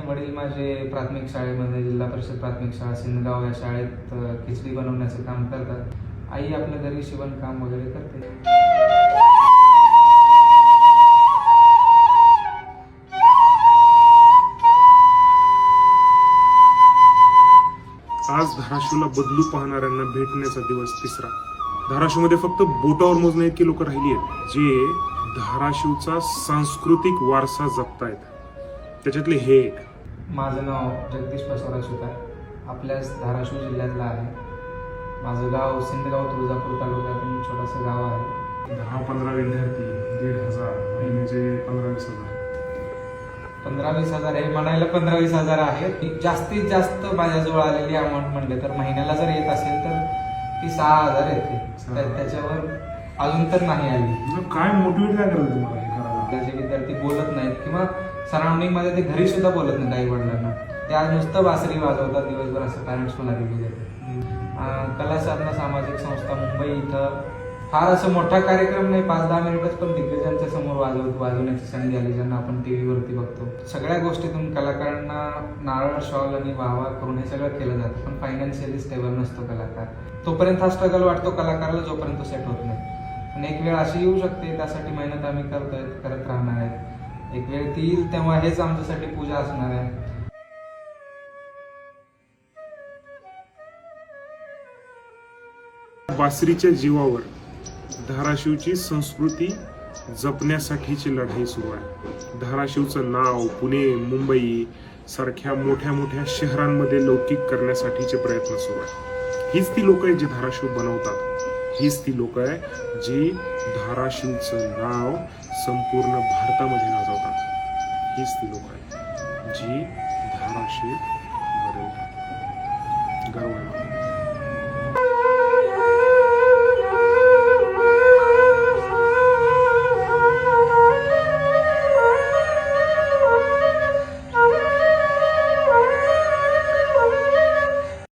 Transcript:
वडील माझे प्राथमिक शाळेमध्ये, जिल्हा परिषद प्राथमिक शाळा सिंदगाव या शाळेत खिचडी बनवण्याचं काम करतात. आई आपल्या घरी शिवणकाम वगैरे करते. आज धाराशिवला बदलू पाहणाऱ्यांना भेटण्याचा दिवस तिसरा. धाराशिवमध्ये फक्त बोटावर मोजणे इतके लोक राहिली आहेत जे धाराशिवचा सांस्कृतिक वारसा जपतायत. त्याच्यातले हे एक. माझं नाव जगदीश बसवराज सुतार, आपल्याच धाराशिव जिल्ह्यातलं आहे. माझं गाव सिंदगाव तुळजापूर तालुक्यातून छोटंसं गाव आहे. 10-15 विद्यार्थी, 1,500 महिन्याचे 15-20 हजार. 15-20 हजार हे म्हणायला 15-20 हजार आहे. जास्तीत जास्त माझ्याजवळ आलेली अमाऊंट म्हणले तर महिन्याला जर येत असेल तर ती 6,000 येते. त्याच्यावर अजून तर नाही आली. काय मोटिवेट काय करत तुम्हाला हे करायला? त्याचे विद्यार्थी बोलत नाहीत किंवा सराउंडिंग मध्ये ते घरी सुद्धा बोलत नाहीत आई वडिलांना. ते आज नुसतं बासरी वाजवतात दिवसभर, असं पॅरेंट्स मला रिव्ह्यू देतात. कला साधना सामाजिक संस्था मुंबई इथं फार असं मोठा कार्यक्रम नाही, 5-10 मिनिटच, पण दिग्गजांच्या समोर वाजवण्याची संधी आली, ज्यांना आपण टीव्ही वरती बघतो. सगळ्या गोष्टीतून कलाकारांना नारळ, शॉल आणि वाहवा करून हे सगळं केलं जातं, पण फायनान्शियली स्टेबल नसतो कलाकार. तोपर्यंत हा स्ट्रगल वाटतो कलाकाराला, जोपर्यंत सेट होत नाही. पण एक वेळ अशी येऊ शकते, त्यासाठी मेहनत आम्ही करतोय, करत राहणार आहे. एक वेळ ती येईल तेव्हा हेच आमच्यासाठी पूजा असणार आहे. बासरीच्या जीवावर धाराशिवची संस्कृती जपण्यासाठीची लढाई सुरू आहे. धाराशिवचं नाव पुणे, मुंबई सारख्या मोठ्या मोठ्या शहरांमध्ये लौकिक करण्यासाठीचे प्रयत्न सुरू आहेत. हीच ती लोक आहेत जी धाराशिव बनवतात. हीच ती लोक आहे जी धाराशिवचं नाव संपूर्ण भारतामध्ये गाजवतात. हीच ती लोक आहेत जी धाराशिव बनवतात. गर्व आहे.